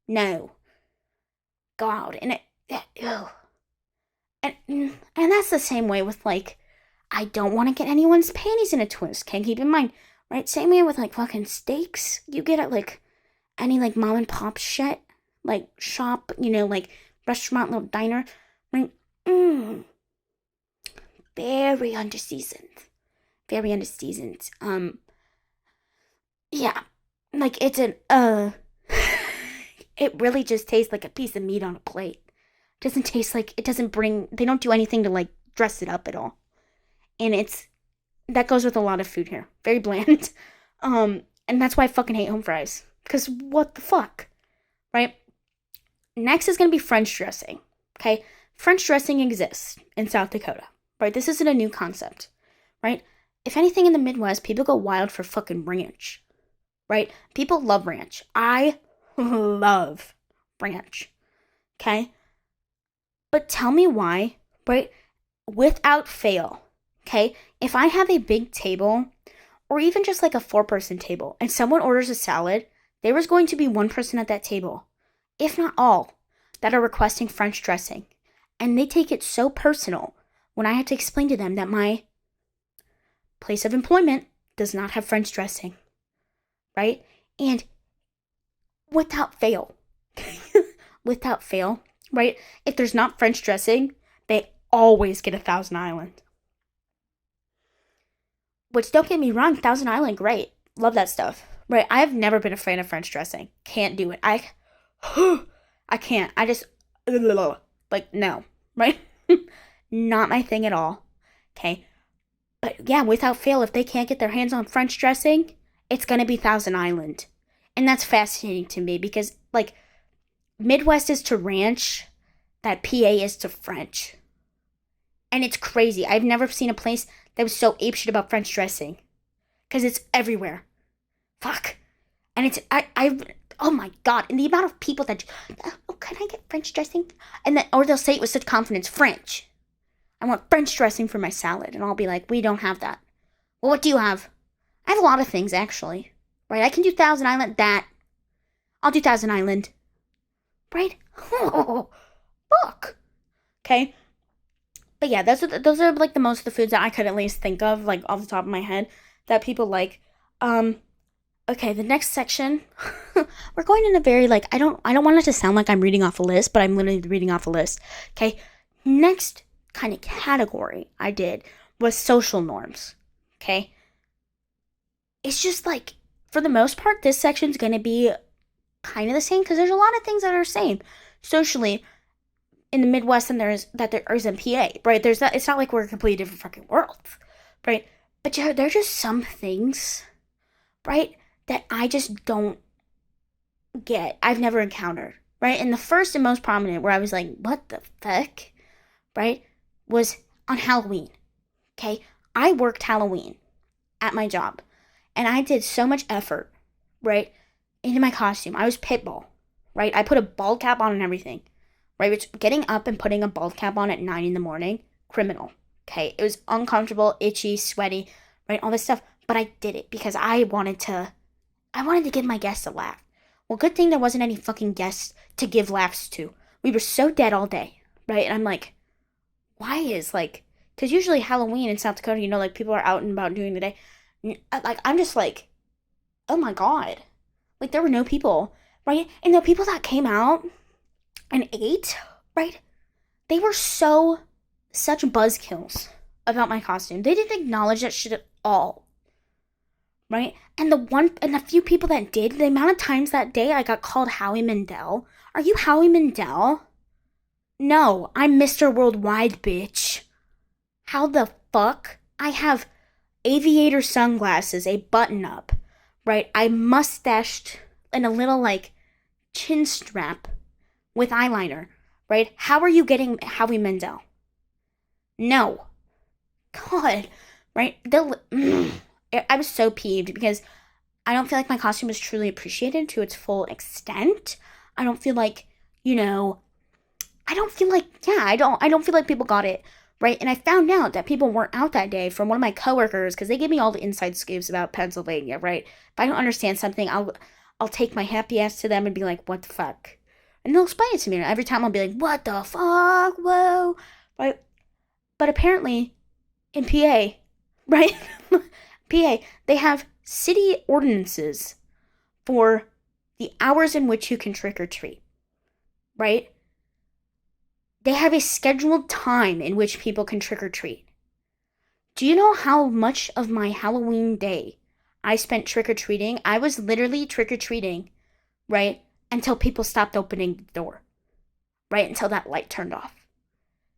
No. God. And ugh. And that's the same way with like, I don't want to get anyone's panties in a twist. Can't keep in mind. Right? Same way with like fucking steaks. You get at like any like mom and pop shit, like shop, like restaurant, little diner, like, very underseasoned, very underseasoned. Yeah, like it's it really just tastes like a piece of meat on a plate. Doesn't taste like they don't do anything to like dress it up at all, and that goes with a lot of food here, very bland, and that's why I fucking hate home fries. Because what the fuck, right? Next is going to be French dressing, okay? French dressing exists in South Dakota, right? This isn't a new concept, right? If anything in the Midwest, people go wild for fucking ranch, right? People love ranch. I love ranch, okay? But tell me why, right? Without fail, okay? If I have a big table, or even just like a 4-person table, and someone orders a salad, there is going to be one person at that table, if not all, that are requesting French dressing. And they take it so personal when I have to explain to them that my place of employment does not have French dressing. Right? And without fail, right? If there's not French dressing, they always get a Thousand Island. Which, don't get me wrong, Thousand Island, great. Love that stuff. Right, I've never been a fan of French dressing. Can't do it. I can't. I just, like, no. Right? Not my thing at all. Okay? But yeah, without fail, if they can't get their hands on French dressing, it's gonna be Thousand Island. And that's fascinating to me because, like, Midwest is to ranch, that PA is to French. And it's crazy. I've never seen a place that was so apeshit about French dressing. Because it's everywhere. Fuck. And it's, oh my god. And the amount of people that, oh, can I get French dressing? And then, or they'll say it with such confidence, French. I want French dressing for my salad. And I'll be like, we don't have that. Well, what do you have? I have a lot of things, actually. Right? I can do Thousand Island, I'll do Thousand Island. Right? Oh, fuck. Okay? But yeah, those are like the most of the foods that I could at least think of, like off the top of my head, that people like. Okay, the next section, we're going in a very, like, I don't want it to sound like I'm reading off a list, but I'm literally reading off a list. Okay, next kind of category I did was social norms. Okay, it's just like, for the most part, this section's gonna be kind of the same because there's a lot of things that are the same socially in the Midwest than there is in PA, right? It's not like we're a completely different fucking world, right? But yeah, there are just some things, right, that I just don't get. I've never encountered, right? And the first and most prominent where I was like, what the fuck, right, was on Halloween, okay? I worked Halloween at my job, and I did so much effort, right, into my costume. I was Pitbull, right? I put a bald cap on and everything, right? Which, getting up and putting a bald cap on at 9 a.m, criminal, okay? It was uncomfortable, itchy, sweaty, right? All this stuff. But I did it because I wanted to give my guests a laugh. Well, good thing there wasn't any fucking guests to give laughs to. We were so dead all day, right? And I'm like, why is, like, because usually Halloween in South Dakota, like, people are out and about during the day. Like, I'm just like, oh my God. Like, there were no people, right? And the people that came out and ate, right? They were such buzzkills about my costume. They didn't acknowledge that shit at all, right? And the few people that did, the amount of times that day I got called Howie Mandel. Are you Howie Mandel? No, I'm Mr. Worldwide, bitch. How the fuck? I have aviator sunglasses, a button up, right? I mustached and a little, like, chin strap with eyeliner, right? How are you getting Howie Mandel? No. God, right? I was so peeved because I don't feel like my costume was truly appreciated to its full extent. I don't feel like, I don't feel like, I don't feel like people got it, right? And I found out that people weren't out that day from one of my coworkers because they gave me all the inside scoops about Pennsylvania, right? If I don't understand something, I'll take my happy ass to them and be like, what the fuck? And they'll explain it to me. And every time I'll be like, what the fuck? Whoa. Right? But apparently, in PA, right? PA, they have city ordinances for the hours in which you can trick or treat, right? They have a scheduled time in which people can trick or treat. Do you know how much of my Halloween day I spent trick or treating? I was literally trick or treating, right? Until people stopped opening the door, right? Until that light turned off.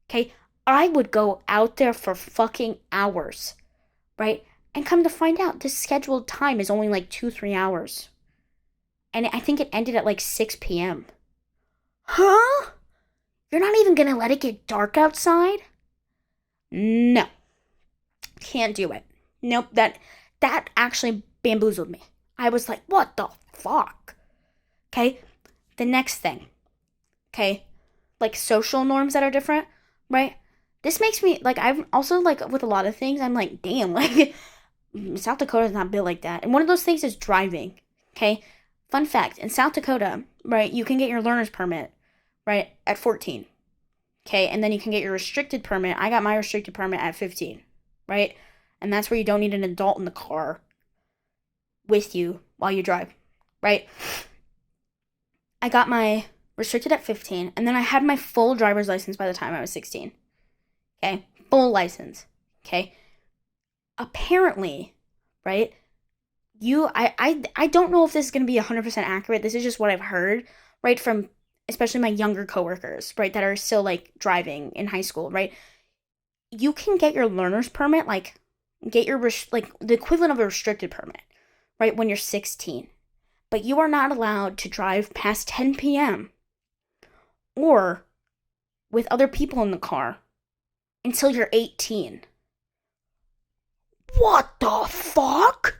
Okay? I would go out there for fucking hours, right? And come to find out, the scheduled time is only like 2-3 hours. And I think it ended at like 6 p.m. Huh? You're not even gonna let it get dark outside? No. Can't do it. Nope, that actually bamboozled me. I was like, what the fuck? Okay? The next thing. Okay? Like social norms that are different, right? This makes me, like, I'm also, like, with a lot of things, I'm like, damn, like, South Dakota's not built like that. And one of those things is driving, okay? Fun fact, in South Dakota, right, you can get your learner's permit, right, at 14, okay? And then you can get your restricted permit. I got my restricted permit at 15, right? And that's where you don't need an adult in the car with you while you drive, right? I got my restricted at 15, and then I had my full driver's license by the time I was 16. Okay? Full license. Okay? Apparently, right? I don't know if this is going to be 100% accurate. This is just what I've heard, right? From especially my younger coworkers, right? That are still, like, driving in high school, right? You can get your learner's permit, like, get your, like, the equivalent of a restricted permit, right? When you're 16. But you are not allowed to drive past 10 p.m. or with other people in the car until you're 18. What the fuck?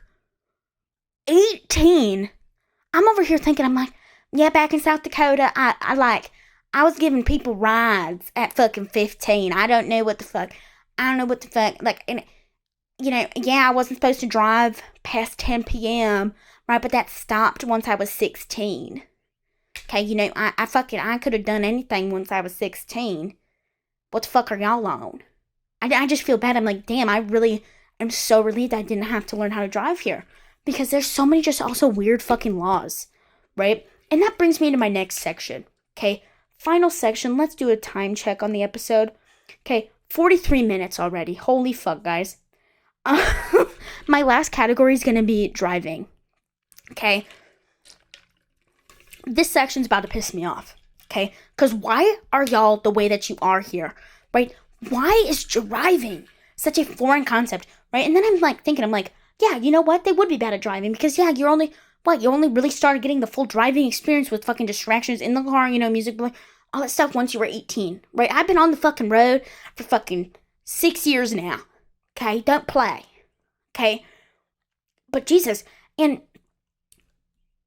18? I'm over here thinking, I'm like, yeah, back in South Dakota, I was giving people rides at fucking 15. I don't know what the fuck, like, and, yeah, I wasn't supposed to drive past 10 p.m., right, but that stopped once I was 16. Okay, I could have done anything once I was 16. What the fuck are y'all on? I just feel bad. I'm like, damn, I really am so relieved I didn't have to learn how to drive here. Because there's so many just also weird fucking laws, right? And that brings me to my next section, okay? Final section, let's do a time check on the episode. Okay, 43 minutes already. Holy fuck, guys. My last category is going to be driving, okay? This section's about to piss me off, okay? Because why are y'all the way that you are here, right? Why is driving such a foreign concept, right? And then I'm like thinking, yeah, you know what? They would be bad at driving because, yeah, you only really started getting the full driving experience with fucking distractions in the car, music, all that stuff once you were 18, right? I've been on the fucking road for fucking 6 years now, okay? Don't play, okay? But Jesus, and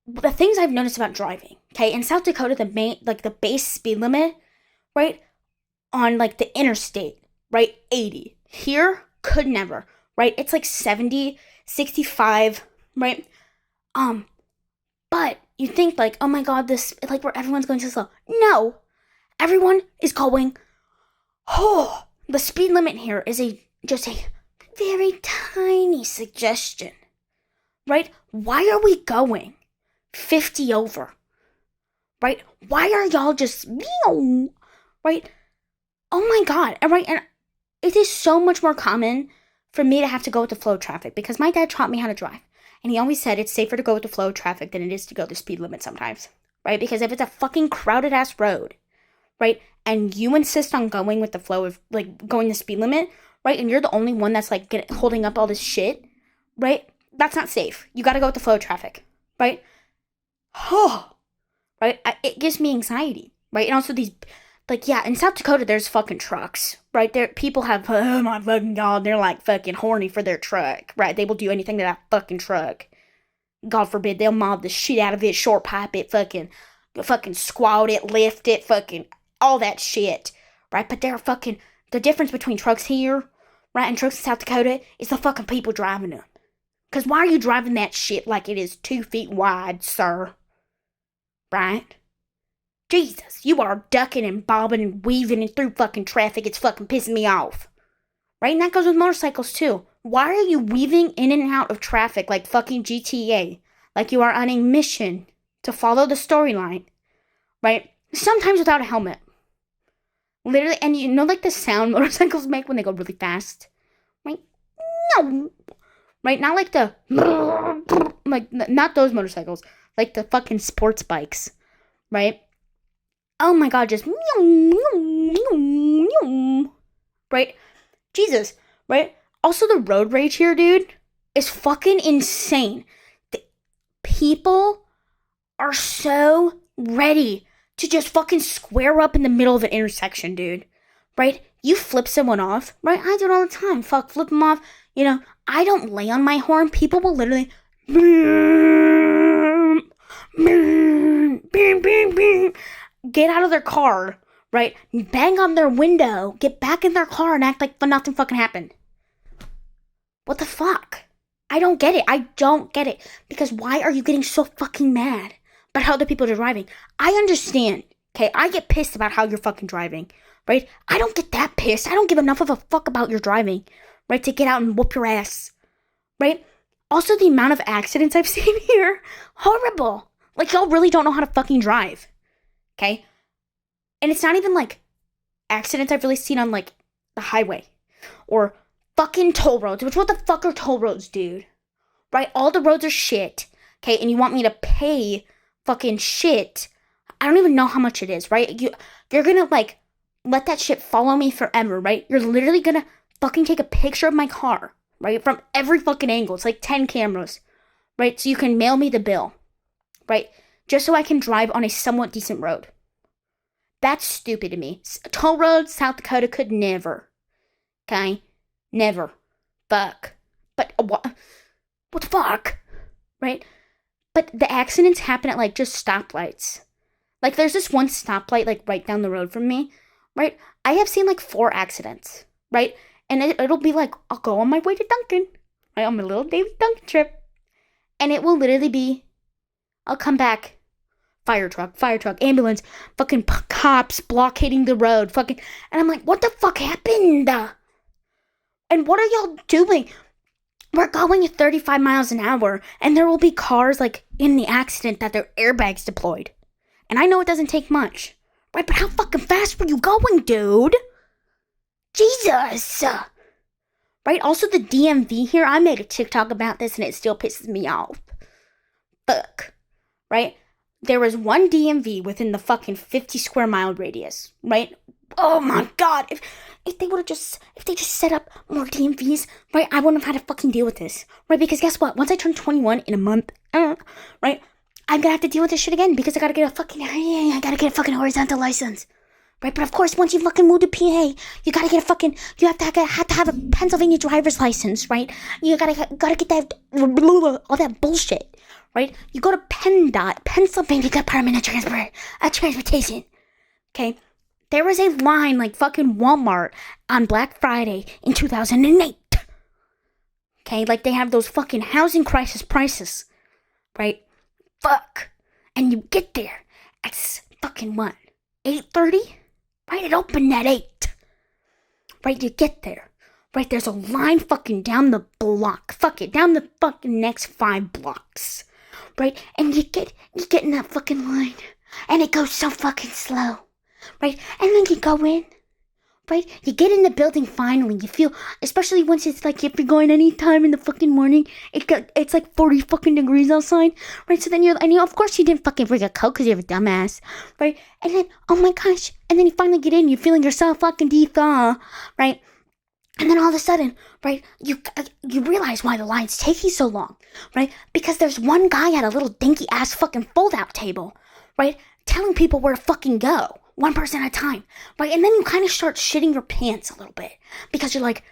the things I've noticed about driving, okay, in South Dakota, the base speed limit, right, on, like, the interstate, right, 80. Here, could never, right? It's like 70, 65, right? But you think like, oh my god, this, like, where everyone's going too slow. No, everyone is going, oh, the speed limit here is just a very tiny suggestion, right? Why are we going 50 over, right? Why are y'all just, right? Oh my god, right? And it is so much more common for me to have to go with the flow of traffic because my dad taught me how to drive. And he always said it's safer to go with the flow of traffic than it is to go the speed limit sometimes, right? Because if it's a fucking crowded ass road, right, and you insist on going with the flow of, like, going the speed limit, right, and you're the only one that's, like, holding up all this shit, right, that's not safe. You gotta go with the flow of traffic, right? Oh, right? It gives me anxiety, right? And also these, like, yeah, in South Dakota, there's fucking trucks, right? There, people have, oh my fucking god, they're, like, fucking horny for their truck, right? They will do anything to that fucking truck. God forbid, they'll mob the shit out of it, short pipe it, fucking squat it, lift it, fucking all that shit, right? But they're fucking, the difference between trucks here, right, and trucks in South Dakota is the fucking people driving them. Because why are you driving that shit like it is 2 feet wide, sir? Right? Jesus, you are ducking and bobbing and weaving and through fucking traffic. It's fucking pissing me off. Right? And that goes with motorcycles too. Why are you weaving in and out of traffic like fucking GTA? Like you are on a mission to follow the storyline. Right? Sometimes without a helmet. Literally, and you know, like the sound motorcycles make when they go really fast? Right? No. Right? Not like the, like, not those motorcycles. Like the fucking sports bikes. Right? Oh my god, just, right? Jesus, right? Also, the road rage here, dude, is fucking insane. The people are so ready to just fucking square up in the middle of an intersection, dude. Right? You flip someone off, right? I do it all the time. Fuck, flip them off. You know, I don't lay on my horn. People will literally, get out of their car, right? Bang on their window, get back in their car and act like nothing fucking happened. What the fuck? I don't get it. I don't get it. Because why are you getting so fucking mad about how other people are driving? I understand, okay? I get pissed about how you're fucking driving, right? I don't get that pissed. I don't give enough of a fuck about your driving, right? To get out and whoop your ass, right? Also, the amount of accidents I've seen here, horrible. Like, y'all really don't know how to fucking drive, okay? And it's not even, like, accidents I've really seen on, like, the highway. Or fucking toll roads. Which, what the fuck are toll roads, dude? Right? All the roads are shit, okay? And you want me to pay fucking shit. I don't even know how much it is, right? You're gonna, like, let that shit follow me forever, right? You're literally gonna fucking take a picture of my car, right? From every fucking angle. It's like 10 cameras, right? So you can mail me the bill, right? Just so I can drive on a somewhat decent road. That's stupid to me. Toll roads, South Dakota could never. Okay? Never. Fuck. But what the fuck? Right? But the accidents happen at, like, just stoplights. Like, there's this one stoplight, like, right down the road from me, right? I have seen, like, 4 accidents, right? And it'll be like, I'll go on my way to Dunkin', right? On my little daily Dunkin' trip. And it will literally be, I'll come back. Fire truck, ambulance, fucking cops blockading the road, fucking, and I'm like, what the fuck happened? And what are y'all doing? We're going at 35 miles an hour, and there will be cars, like, in the accident that their airbags deployed. And I know it doesn't take much, right? But how fucking fast were you going, dude? Jesus! Right? Also, the DMV here, I made a TikTok about this, and it still pisses me off. Fuck. Right? There was one DMV within the fucking 50 square mile radius, right? Oh my god, if they just set up more DMVs, right, I wouldn't have had to fucking deal with this, right? Because guess what? Once I turn 21 in a month, right, I'm gonna have to deal with this shit again because I gotta get a fucking horizontal license, right? But of course, once you fucking move to PA, you gotta get you have to have a Pennsylvania driver's license, right? You gotta get that, all that bullshit. Right? You go to PennDOT, Pennsylvania Department of Transportation. Okay? There was a line like fucking Walmart on Black Friday in 2008. Okay? Like they have those fucking housing crisis prices. Right? Fuck. And you get there at fucking what? 8:30? Right? It opened at 8. Right? You get there. Right? There's a line fucking down the block. Fuck it. Down the fucking next 5 blocks. Right? And you get in that fucking line. And it goes so fucking slow. Right? And then you go in. Right? You get in the building finally. You feel, especially once it's like if you're going any time in the fucking morning, it's like 40 fucking degrees outside. Right? So then of course you didn't fucking bring a coat because you're a dumbass. Right? And then, oh my gosh. And then you finally get in. You're feeling yourself fucking de-thaw. Right? And then all of a sudden, right, you realize why the line's taking so long, right? Because there's one guy at a little dinky ass fucking fold-out table, right, telling people where to fucking go, one person at a time, right? And then you kind of start shitting your pants a little bit because you're like,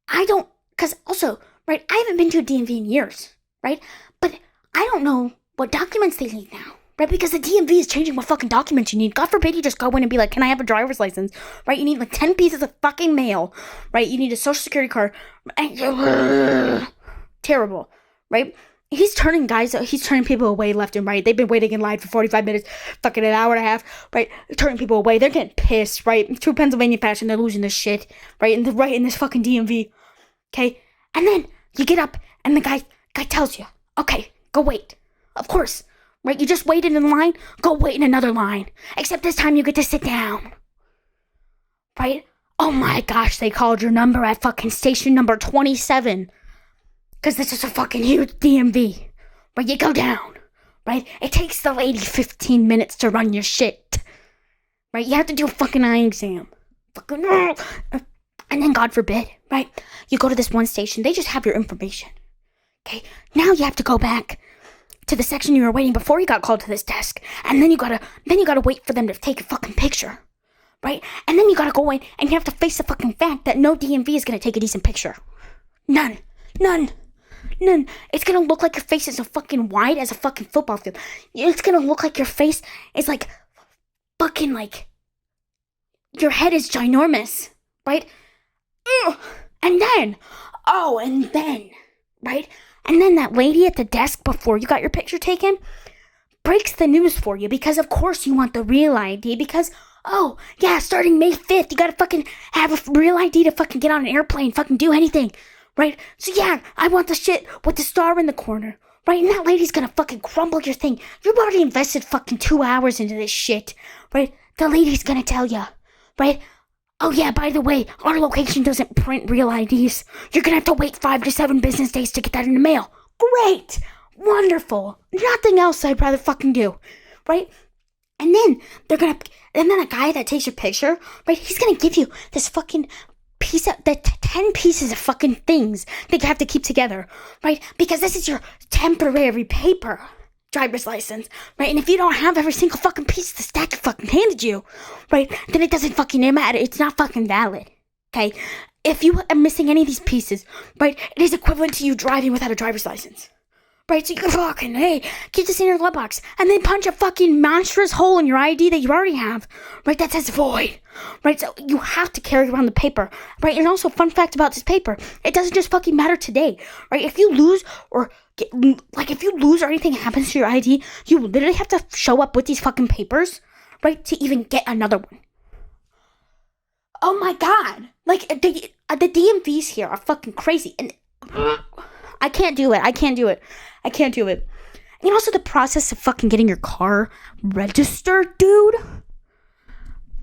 because also, right, I haven't been to a DMV in years, right? But I don't know what documents they need now. Right, because the DMV is changing what fucking documents you need. God forbid you just go in and be like, can I have a driver's license? Right, you need like 10 pieces of fucking mail. Right, you need a social security card. Terrible, right? He's turning people away left and right. They've been waiting in line for 45 minutes, fucking an hour and a half, right? Turning people away. They're getting pissed, right? True Pennsylvania fashion, they're losing this shit, right? In this fucking DMV, okay? And then you get up and the guy tells you, okay, go wait. Of course. Right, you just waited in line, go wait in another line. Except this time you get to sit down. Right? Oh my gosh, they called your number at fucking station number 27. Because this is a fucking huge DMV. Right, you go down. Right? It takes the lady 15 minutes to run your shit. Right? You have to do a fucking eye exam. Fucking... And then, God forbid, right? You go to this one station, they just have your information. Okay? Now you have to go back to the section you were waiting before you got called to this desk, and then you gotta wait for them to take a fucking picture, right? And then you gotta go in, and you have to face the fucking fact that no DMV is gonna take a decent picture. None. It's gonna look like your face is so fucking wide as a fucking football field. It's gonna look like your face is like fucking like your head is ginormous, right? And then, right? And then that lady at the desk before you got your picture taken breaks the news for you because of course you want the real ID because, oh, yeah, starting May 5th, you gotta fucking have a real ID to fucking get on an airplane, fucking do anything, right? So yeah, I want the shit with the star in the corner, right? And that lady's gonna fucking crumble your thing. You've already invested fucking 2 hours into this shit, right? The lady's gonna tell you, right? Oh yeah, by the way, our location doesn't print real IDs. You're gonna have to wait 5 to 7 business days to get that in the mail. Great! Wonderful! Nothing else I'd rather fucking do. Right? And then the guy that takes your picture, right, he's gonna give you this fucking piece of, 10 pieces of fucking things that you have to keep together. Right? Because this is your temporary paper. Driver's license, right? And if you don't have every single fucking piece of the stack fucking handed you, right, then it doesn't fucking matter. It's not fucking valid, okay? If you are missing any of these pieces, right, it is equivalent to you driving without a driver's license, right? So you can fucking, hey, keep this in your glove box and then punch a fucking monstrous hole in your ID that you already have, right, that says void, right? So you have to carry around the paper, right? And also, fun fact about this paper, it doesn't just fucking matter today, right? If you lose or if you lose or anything happens to your ID, you literally have to show up with these fucking papers, right, to even get another one. Oh my god. Like, the DMVs here are fucking crazy. And I can't do it. And also the process of fucking getting your car registered, dude,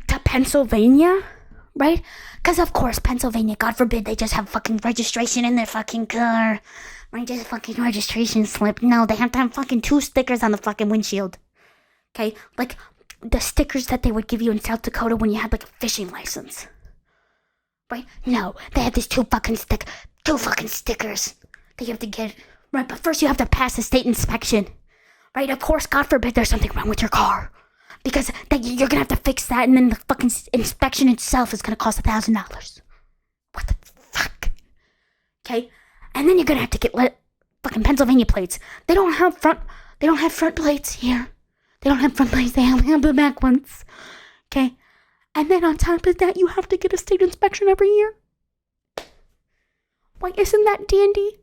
to Pennsylvania, right? Because, of course, Pennsylvania, God forbid, they just have fucking registration in their fucking car. Right, just fucking registration slip. No, they have to have fucking 2 stickers on the fucking windshield. Okay? Like, the stickers that they would give you in South Dakota when you had, like, a fishing license. Right? No, they have these 2 fucking stickers that you have to get. Right, but first you have to pass a state inspection. Right? Of course, God forbid there's something wrong with your car. Because you're gonna have to fix that, and then the fucking inspection itself is gonna cost $1,000. What the fuck? Okay? And then you're gonna have to get fucking Pennsylvania plates. They don't have front plates here. They don't have front plates, they only have the back ones. Okay? And then on top of that, you have to get a state inspection every year. Why, isn't that dandy?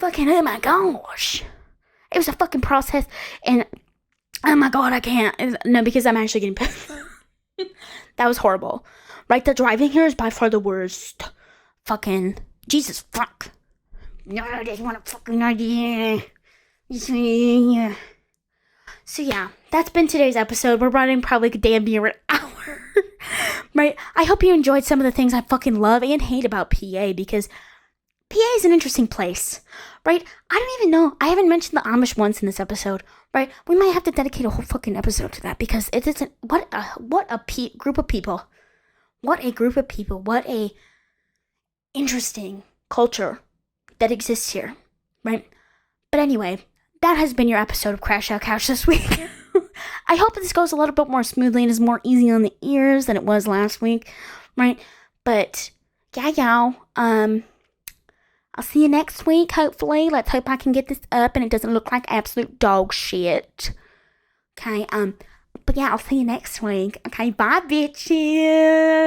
Fucking oh my gosh. It was a fucking process, and oh my god, I can't. No, because I'm actually getting pissed. That was horrible. Right, the driving here is by far the worst. Fucking Jesus fuck. No, I just want a fucking idea. So yeah, that's been today's episode. We're running probably damn near an hour. Right? I hope you enjoyed some of the things I fucking love and hate about PA, because PA is an interesting place. Right? I don't even know. I haven't mentioned the Amish once in this episode. Right? We might have to dedicate a whole fucking episode to that, because it isn't. What a group of people. What a group of people. What a interesting culture that exists here. Right? But anyway, that has been your episode of Crashout Couch this week. I hope this goes a little bit more smoothly and is more easy on the ears than it was last week, right? But yeah, y'all. I'll see you next week, hopefully. Let's hope I can get this up and it doesn't look like absolute dog shit. Okay, but yeah, I'll see you next week. Okay, bye, bitches.